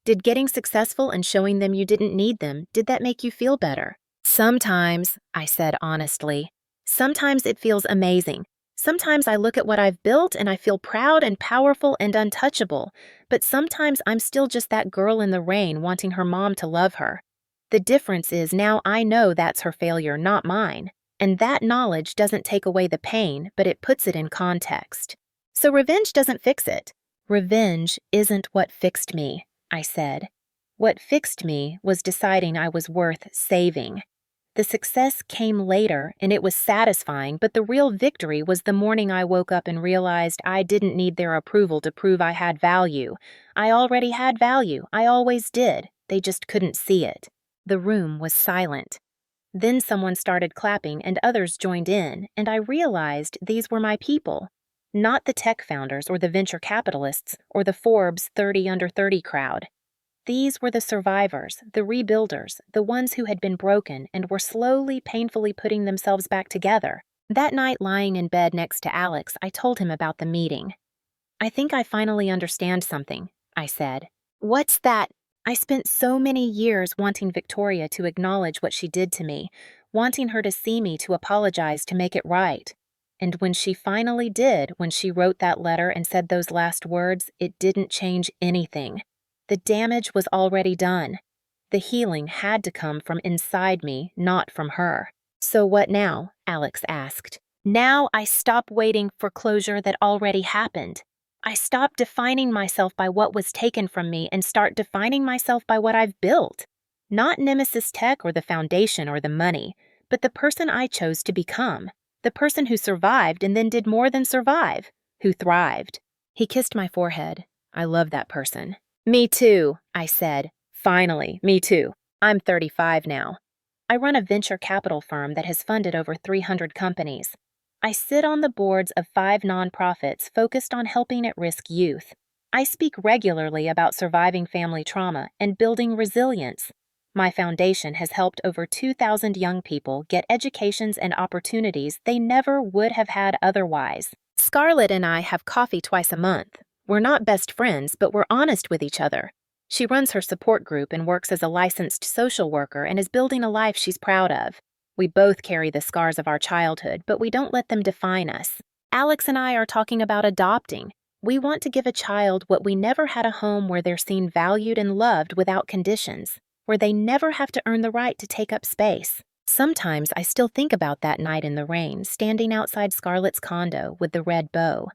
"Did getting successful and showing them you didn't need them, did that make you feel better?" "Sometimes," I said honestly. "Sometimes it feels amazing. Sometimes I look at what I've built and I feel proud and powerful and untouchable, but sometimes I'm still just that girl in the rain wanting her mom to love her. The difference is now I know that's her failure, not mine, and that knowledge doesn't take away the pain, but it puts it in context. So revenge doesn't fix it. Revenge isn't what fixed me," I said. "What fixed me was deciding I was worth saving. The success came later, and it was satisfying, but the real victory was the morning I woke up and realized I didn't need their approval to prove I had value. I already had value. I always did. They just couldn't see it." The room was silent. Then someone started clapping and others joined in, and I realized these were my people. Not the tech founders or the venture capitalists or the Forbes 30 under 30 crowd. These were the survivors, the rebuilders, the ones who had been broken and were slowly, painfully putting themselves back together. That night, lying in bed next to Alex, I told him about the meeting. "I think I finally understand something," I said. "What's that?" "I spent so many years wanting Victoria to acknowledge what she did to me, wanting her to see me, to apologize, to make it right. And when she finally did, when she wrote that letter and said those last words, it didn't change anything. The damage was already done. The healing had to come from inside me, not from her." "So what now?" Alex asked. "Now I stop waiting for closure that already happened. I stop defining myself by what was taken from me and start defining myself by what I've built. Not Nemesis Tech or the foundation or the money, but the person I chose to become. The person who survived and then did more than survive, who thrived." He kissed my forehead. "I love that person." "Me too," I said. "Finally, me too. I'm 35 now. I run a venture capital firm that has funded over 300 companies. I sit on the boards of 5 nonprofits focused on helping at-risk youth. I speak regularly about surviving family trauma and building resilience. My foundation has helped over 2,000 young people get educations and opportunities they never would have had otherwise. Scarlett and I have coffee twice a month. We're not best friends, but we're honest with each other. She runs her support group and works as a licensed social worker and is building a life she's proud of. We both carry the scars of our childhood, but we don't let them define us. Alex and I are talking about adopting. We want to give a child what we never had, a home where they're seen valued and loved without conditions, where they never have to earn the right to take up space. Sometimes I still think about that night in the rain, standing outside Scarlett's condo with the red bow.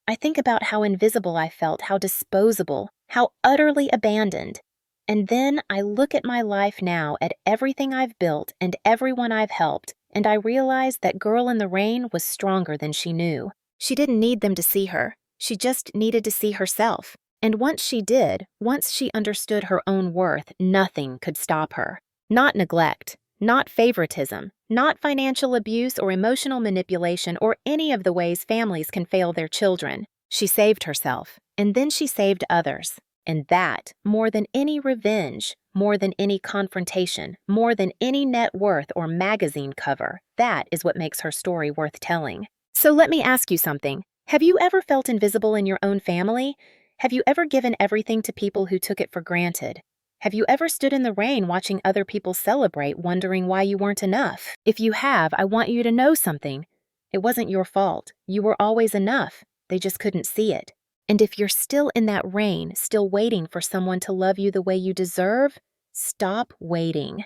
I think about how invisible I felt, how disposable, how utterly abandoned. And then I look at my life now, at everything I've built and everyone I've helped, and I realize that girl in the rain was stronger than she knew. She didn't need them to see her. She just needed to see herself. And once she did, once she understood her own worth, nothing could stop her. Not neglect, not favoritism, not financial abuse or emotional manipulation or any of the ways families can fail their children. She saved herself, and then she saved others. And that, more than any revenge, more than any confrontation, more than any net worth or magazine cover, that is what makes her story worth telling. So let me ask you something. Have you ever felt invisible in your own family? Have you ever given everything to people who took it for granted? Have you ever stood in the rain watching other people celebrate, wondering why you weren't enough? If you have, I want you to know something. It wasn't your fault. You were always enough. They just couldn't see it. And if you're still in that rain, still waiting for someone to love you the way you deserve, stop waiting.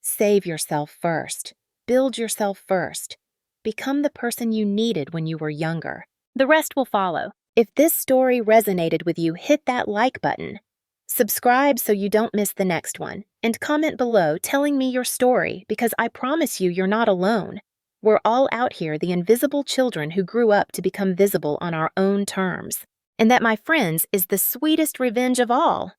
Save yourself first. Build yourself first. Become the person you needed when you were younger. The rest will follow. If this story resonated with you, hit that like button. Subscribe so you don't miss the next one, and comment below telling me your story, because I promise you you're not alone. We're all out here, the invisible children who grew up to become visible on our own terms. And that, my friends, is the sweetest revenge of all.